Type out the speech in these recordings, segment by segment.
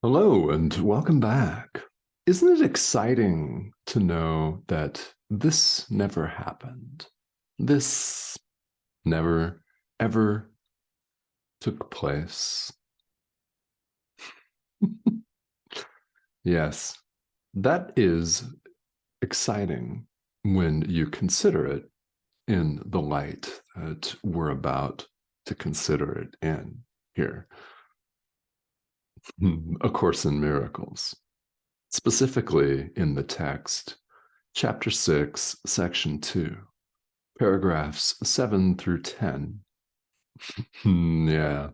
Hello and welcome back. Isn't it exciting to know that this never happened? This never, ever took place. Yes, that is exciting when you consider it in the light that we're about to consider it in here. A Course in Miracles, specifically in the text, chapter 6, section 2. Paragraphs 7 through 10. Yeah.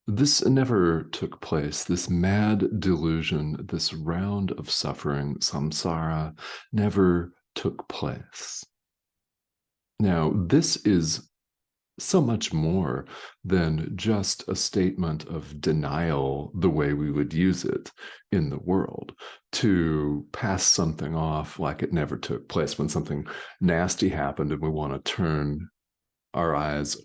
This never took place. This mad delusion, this round of suffering, samsara, never took place. Now, this is so much more than just a statement of denial the way we would use it in the world, to pass something off like it never took place. When something nasty happened and we want to turn our eyes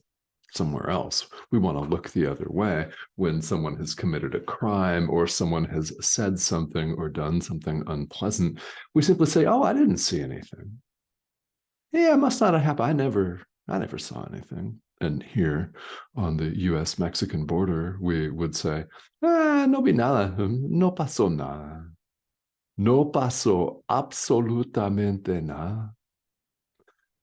somewhere else, we want to look the other way. When someone has committed a crime or someone has said something or done something unpleasant, we simply say, "Oh, I didn't see anything. Yeah, it must not have happened. I never saw anything." And here on the US-Mexican border, we would say, no vi nada, no pasó nada. No pasó absolutamente nada.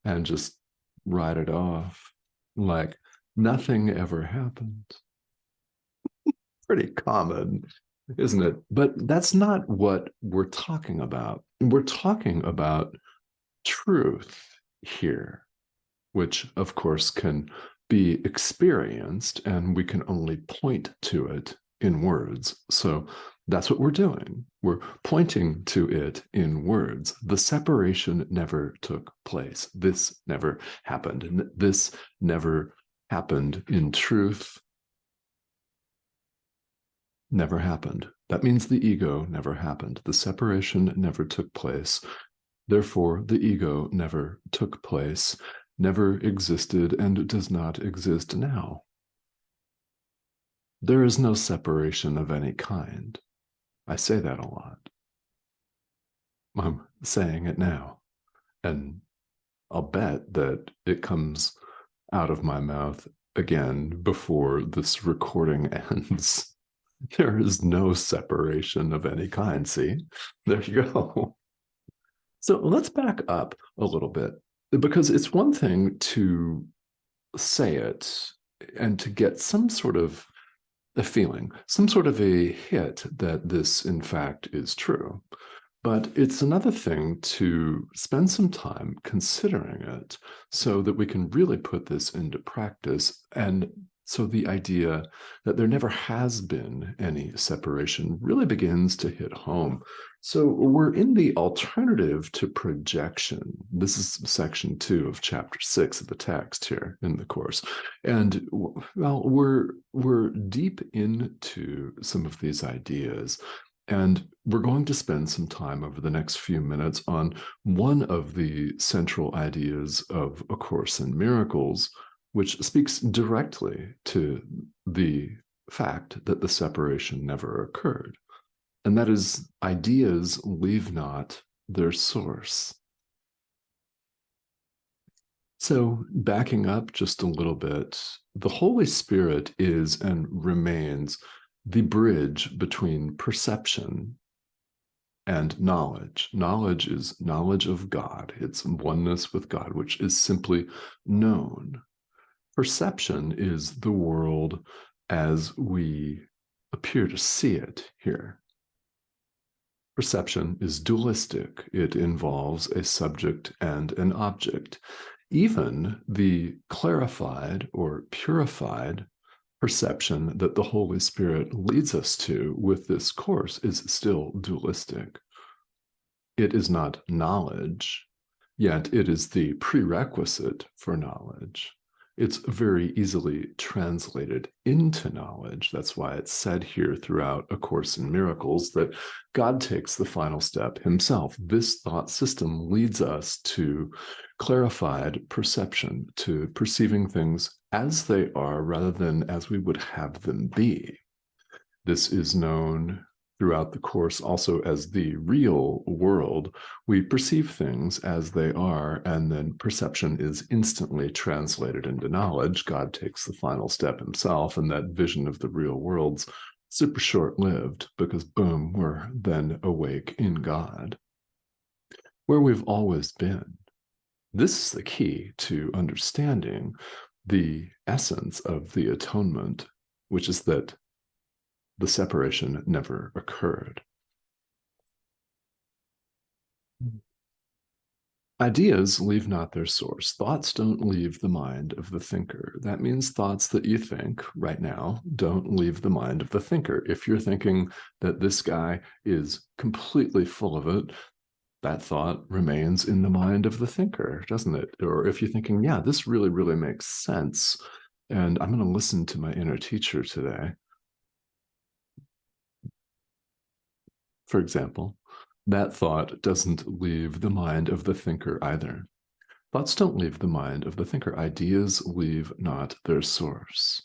And just write it off like nothing ever happened. Pretty common, isn't it? But that's not what we're talking about. We're talking about truth here, which of course can be experienced, and we can only point to it in words. So that's what we're doing. We're pointing to it in words. The separation never took place. This never happened. And this never happened in truth. Never happened. That means the ego never happened. The separation never took place. Therefore, the ego never took place, never existed, and does not exist now. There is no separation of any kind. I say that a lot. I'm saying it now. And I'll bet that it comes out of my mouth again before this recording ends. There is no separation of any kind. See, there you go. So let's back up a little bit, because it's one thing to say it and to get some sort of a feeling, some sort of a hit that this, in fact, is true. But it's another thing to spend some time considering it so that we can really put this into practice. And so the idea that there never has been any separation really begins to hit home. So we're in the alternative to projection. This is section 2 of chapter 6 of the text here in the course. And well, we're deep into some of these ideas. And we're going to spend some time over the next few minutes on one of the central ideas of A Course in Miracles, which speaks directly to the fact that the separation never occurred. And that is, ideas leave not their source. So, backing up just a little bit, the Holy Spirit is and remains the bridge between perception and knowledge. Knowledge is knowledge of God. It's oneness with God, which is simply known. Perception is the world as we appear to see it here. Perception is dualistic. It involves a subject and an object. Even the clarified or purified perception that the Holy Spirit leads us to with this course is still dualistic. It is not knowledge, yet it is the prerequisite for knowledge. It's very easily translated into knowledge. That's why it's said here throughout A Course in Miracles that God takes the final step himself. This thought system leads us to clarified perception, to perceiving things as they are rather than as we would have them be. This is known throughout the course also as the real world. We perceive things as they are, and then perception is instantly translated into knowledge. God takes the final step himself, and that vision of the real world's super short-lived, because boom, we're then awake in God, where we've always been. This is the key to understanding the essence of the atonement, which is that the separation never occurred. Ideas leave not their source. Thoughts don't leave the mind of the thinker. That means thoughts that you think right now don't leave the mind of the thinker. If you're thinking that this guy is completely full of it, that thought remains in the mind of the thinker, doesn't it? Or if you're thinking, yeah, this really, really makes sense, and I'm going to listen to my inner teacher today, for example, that thought doesn't leave the mind of the thinker either. Thoughts don't leave the mind of the thinker. Ideas leave not their source.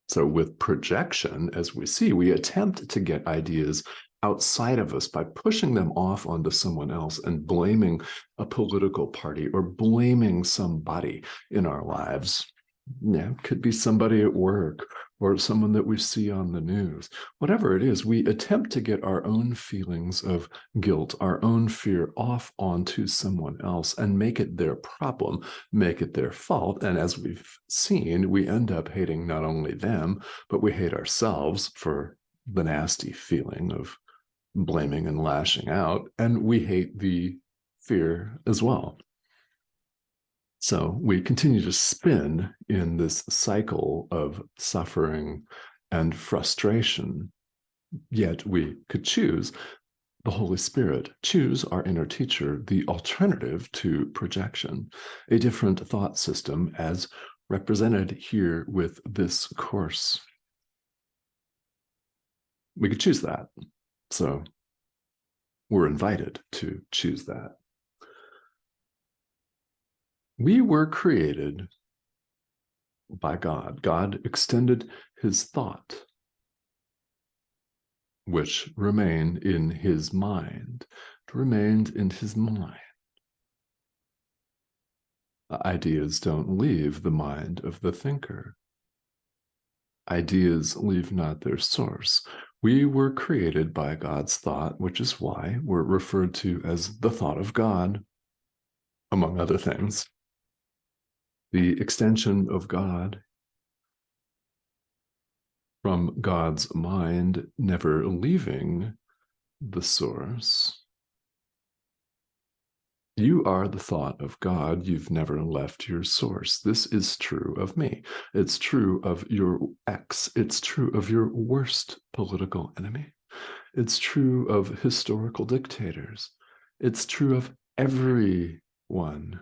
So with projection, as we see, we attempt to get ideas outside of us by pushing them off onto someone else and blaming a political party or blaming somebody in our lives. Yeah, could be somebody at work or someone that we see on the news. Whatever it is, we attempt to get our own feelings of guilt, our own fear off onto someone else and make it their problem, make it their fault. And as we've seen, we end up hating not only them, but we hate ourselves for the nasty feeling of blaming and lashing out. And we hate the fear as well. So we continue to spin in this cycle of suffering and frustration, yet we could choose the Holy Spirit, choose our inner teacher, the alternative to projection, a different thought system as represented here with this course. We could choose that. So we're invited to choose that. We were created by God. God extended his thought, which remained in his mind. It remained in his mind. Ideas don't leave the mind of the thinker. Ideas leave not their source. We were created by God's thought, which is why we're referred to as the thought of God, among other things. The extension of God from God's mind, never leaving the source. You are the thought of God. You've never left your source. This is true of me. It's true of your ex. It's true of your worst political enemy. It's true of historical dictators. It's true of everyone.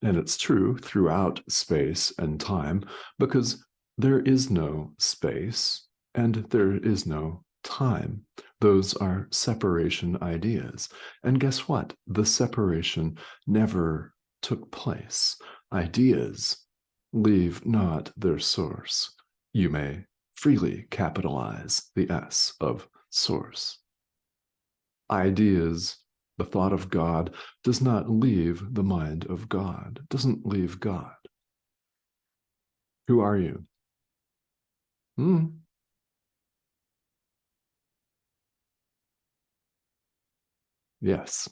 And it's true throughout space and time, because there is no space and there is no time. Those are separation ideas. And guess what? The separation never took place. Ideas leave not their source. You may freely capitalize the S of source. Ideas, the thought of God, does not leave the mind of God, doesn't leave God. Who are you? Yes.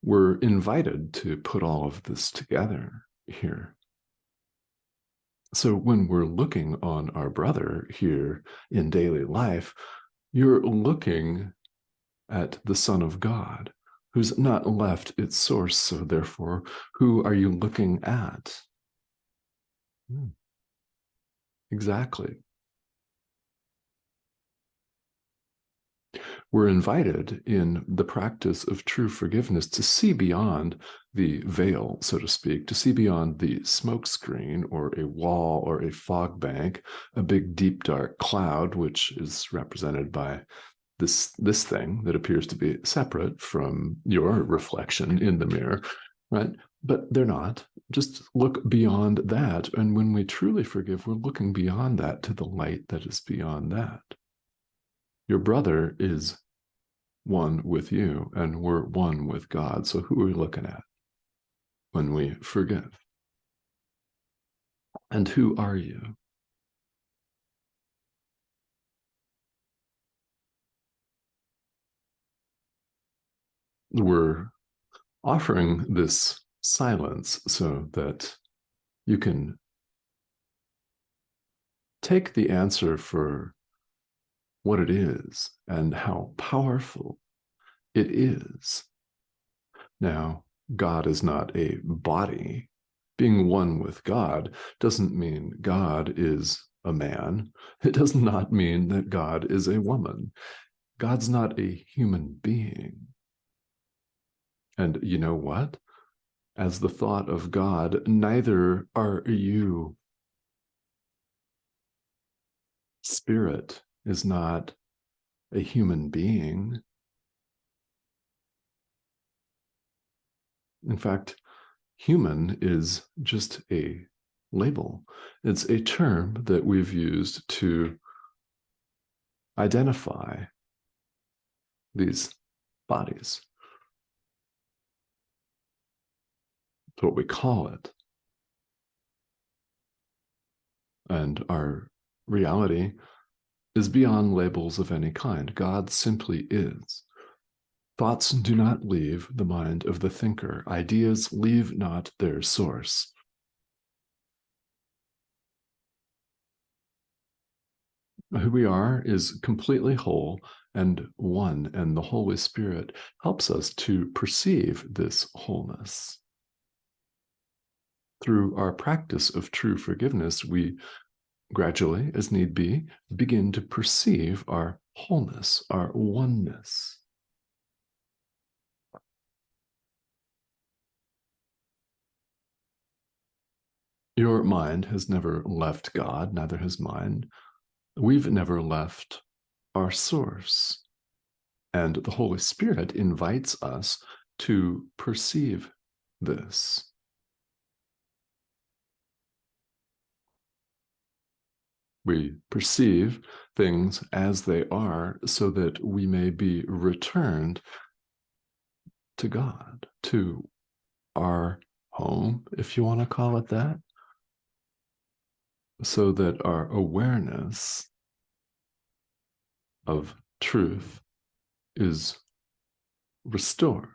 We're invited to put all of this together here. So when we're looking on our brother here in daily life, you're looking at the Son of God, who's not left its source. So therefore, who are you looking at? Exactly. We're invited in the practice of true forgiveness to see beyond the veil, so to speak, to see beyond the smoke screen or a wall or a fog bank, a big, deep, dark cloud, which is represented by this thing that appears to be separate from your reflection in the mirror, right? But they're not. Just look beyond that. And when we truly forgive, we're looking beyond that to the light that is beyond that. Your brother is one with you, and we're one with God. So who are we looking at when we forgive? And who are you? We're offering this silence so that you can take the answer for what it is and how powerful it is. Now, God is not a body. Being one with God doesn't mean God is a man. It does not mean that God is a woman. God's not a human being. And you know what? As the thought of God, neither are you. Spirit is not a human being. In fact, human is just a label. It's a term that we've used to identify these bodies. It's what we call it. And our reality is beyond labels of any kind. God simply is. Thoughts do not leave the mind of the thinker. Ideas leave not their source. Who we are is completely whole and one, and the Holy Spirit helps us to perceive this wholeness. Through our practice of true forgiveness, we gradually, as need be, begin to perceive our wholeness, our oneness. Your mind has never left God, neither has mine. We've never left our source. And the Holy Spirit invites us to perceive this. We perceive things as they are so that we may be returned to God, to our home, if you want to call it that, so that our awareness of truth is restored.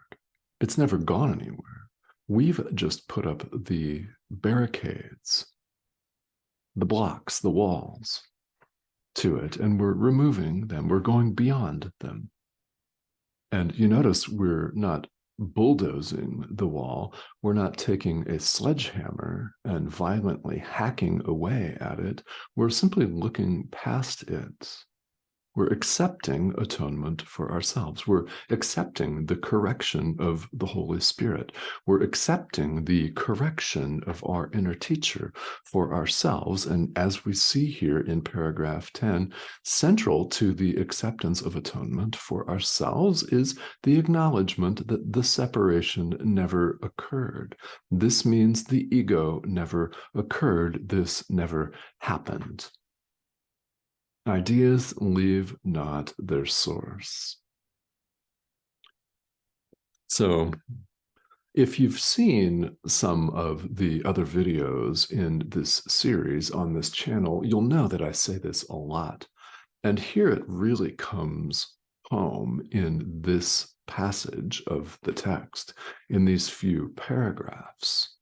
It's never gone anywhere. We've just put up the barricades, the blocks, the walls to it, and we're removing them. We're going beyond them. And you notice we're not bulldozing the wall. We're not taking a sledgehammer and violently hacking away at it. We're simply looking past it. We're accepting atonement for ourselves. We're accepting the correction of the Holy Spirit. We're accepting the correction of our inner teacher for ourselves. And as we see here in paragraph 10, central to the acceptance of atonement for ourselves is the acknowledgement that the separation never occurred. This means the ego never occurred. This never happened. Ideas leave not their source. So if you've seen some of the other videos in this series on this channel, you'll know that I say this a lot. And here it really comes home in this passage of the text, in these few paragraphs.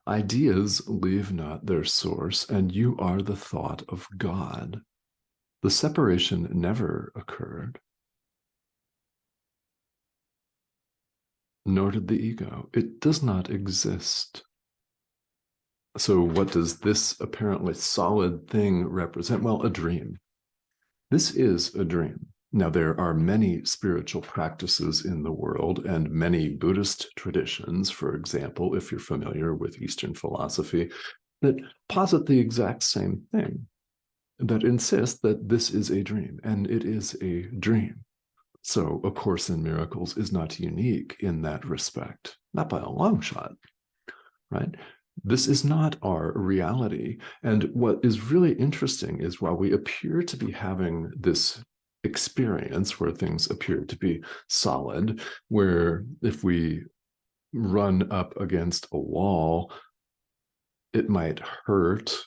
Ideas leave not their source, and you are the thought of God. The separation never occurred, nor did the ego. It does not exist. So what does this apparently solid thing represent? Well, a dream. This is a dream. Now, there are many spiritual practices in the world and many Buddhist traditions, for example, if you're familiar with Eastern philosophy, that posit the exact same thing, that insist that this is a dream, and it is a dream. So A Course in Miracles is not unique in that respect. not by a long shot, right? This is not our reality. And what is really interesting is while we appear to be having this experience where things appear to be solid, where if we run up against a wall, it might hurt,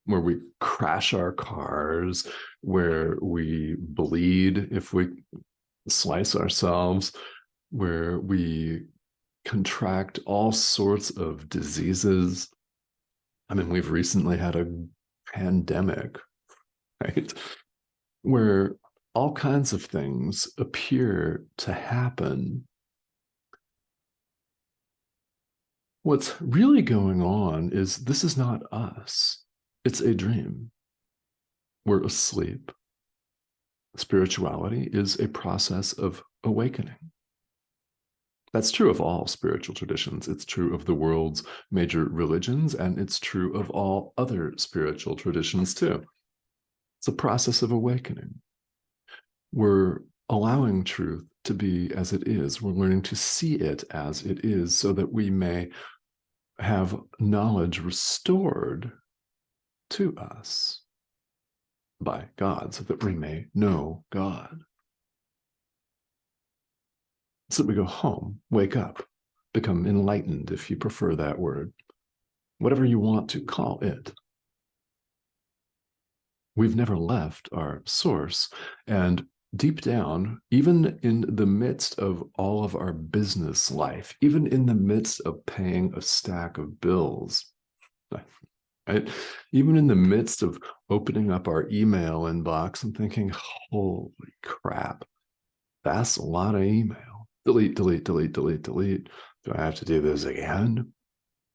where we crash our cars, where we bleed if we slice ourselves, where we contract all sorts of diseases. I mean, we've recently had a pandemic, right? Where all kinds of things appear to happen. What's really going on is this is not us. It's a dream. We're asleep. Spirituality is a process of awakening. That's true of all spiritual traditions. It's true of the world's major religions, and it's true of all other spiritual traditions too. It's a process of awakening. We're allowing truth to be as it is. We're learning to see it as it is so that we may have knowledge restored to us by God, so that we may know God. So that we go home, wake up, become enlightened, if you prefer that word, whatever you want to call it. We've never left our source. And deep down, even in the midst of all of our business life, even in the midst of paying a stack of bills, right? Even in the midst of opening up our email inbox and thinking, holy crap, that's a lot of email. Delete, delete, delete, delete, delete. Do I have to do this again?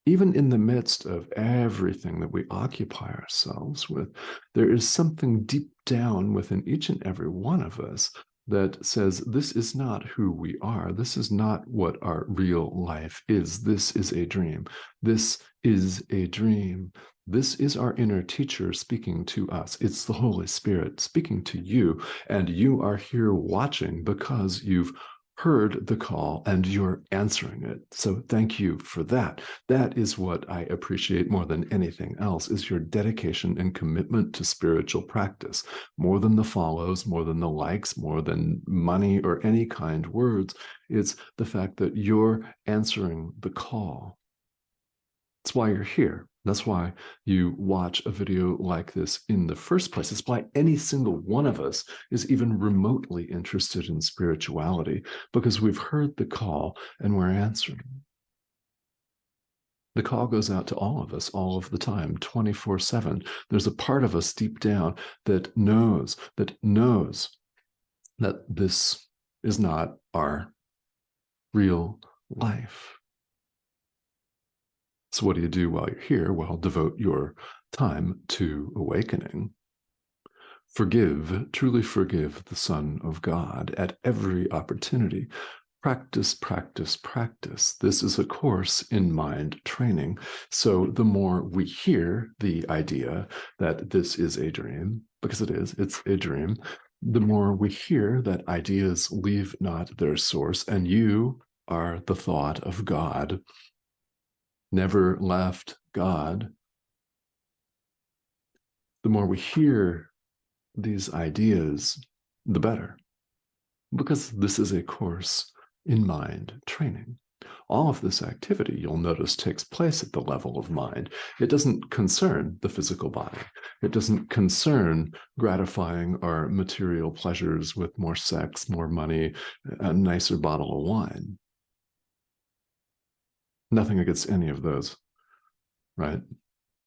Even in the midst of everything that we occupy ourselves with, there is something deep down within each and every one of us that says, this is not who we are. This is not what our real life is. This is a dream. This is a dream. This is our inner teacher speaking to us. It's the Holy Spirit speaking to you, and you are here watching because you've heard the call and you're answering it. So thank you for that. That is what I appreciate more than anything else, is your dedication and commitment to spiritual practice. More than the follows, more than the likes, more than money or any kind words. It's the fact that you're answering the call. That's why you're here. That's why you watch a video like this in the first place. It's why any single one of us is even remotely interested in spirituality, because we've heard the call and we're answering. The call goes out to all of us all of the time, 24/7. There's a part of us deep down that knows that this is not our real life. So what do you do while you're here? Well, devote your time to awakening. Forgive, truly forgive the Son of God at every opportunity. Practice, practice, practice. This is a course in mind training. So the more we hear the idea that this is a dream, because it is, it's a dream, the more we hear that ideas leave not their source, and you are the thought of God, never left God. The more we hear these ideas, the better, because this is a course in mind training. All of this activity, you'll notice, takes place at the level of mind. It doesn't concern the physical body. It doesn't concern gratifying our material pleasures with more sex, more money, a nicer bottle of wine. Nothing against any of those, right?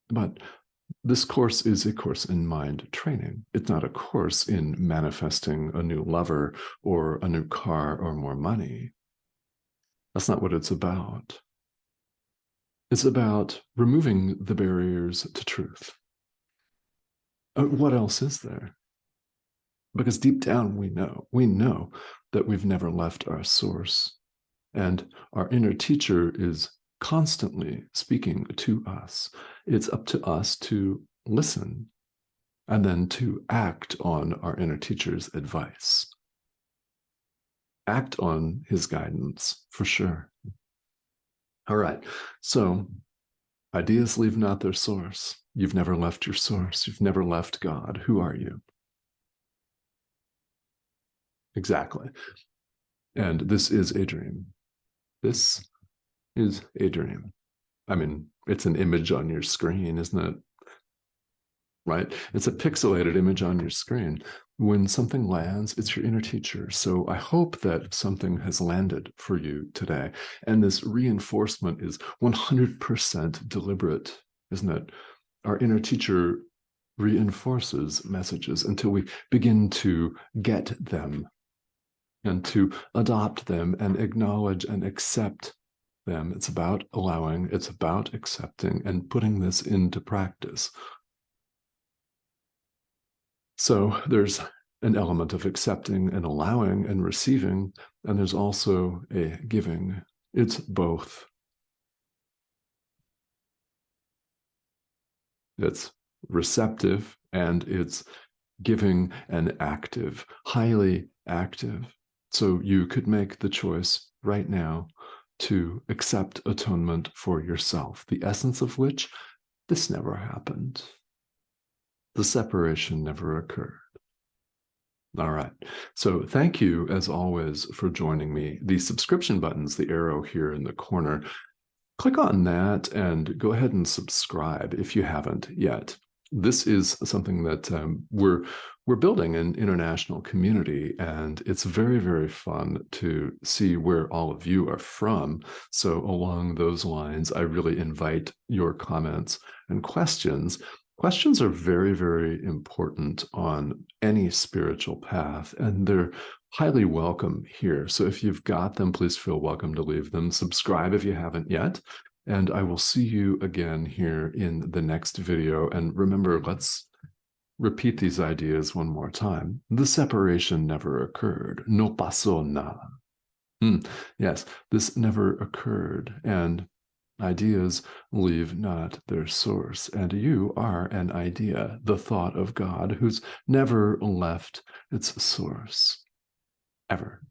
But this course is a course in mind training. It's not a course in manifesting a new lover or a new car or more money. That's not what it's about. It's about removing the barriers to truth. What else is there? Because deep down we know that we've never left our source, and our inner teacher is constantly speaking to us. It's up to us to listen and then to act on our inner teacher's advice. Act on his guidance, for sure. All right. So ideas leave not their source. You've never left your source. You've never left God. Who are you? Exactly. And this is a dream. This is a dream. I mean, it's an image on your screen, isn't it? Right? It's a pixelated image on your screen. When something lands, it's your inner teacher. So I hope that something has landed for you today. And this reinforcement is 100% deliberate, isn't it? Our inner teacher reinforces messages until we begin to get them and to adopt them and acknowledge and accept them. It's about allowing, it's about accepting and putting this into practice. So there's an element of accepting and allowing and receiving, and there's also a giving. It's both. It's receptive and it's giving and active, highly active. So you could make the choice right now to accept atonement for yourself, the essence of which this never happened. The separation never occurred. All right. So thank you, as always, for joining me. The subscription button's the arrow here in the corner. Click on that and go ahead and subscribe if you haven't yet. This is something that we're building an international community, and it's very, very fun to see where all of you are from. So along those lines, I really invite your comments and questions. Questions are very, very important on any spiritual path, and they're highly welcome here. So if you've got them, please feel welcome to leave them. Subscribe if you haven't yet. And I will see you again here in the next video. And remember, let's repeat these ideas one more time. The separation never occurred. No pasó nada. Yes, this never occurred. And ideas leave not their source. And you are an idea, the thought of God, who's never left its source, ever.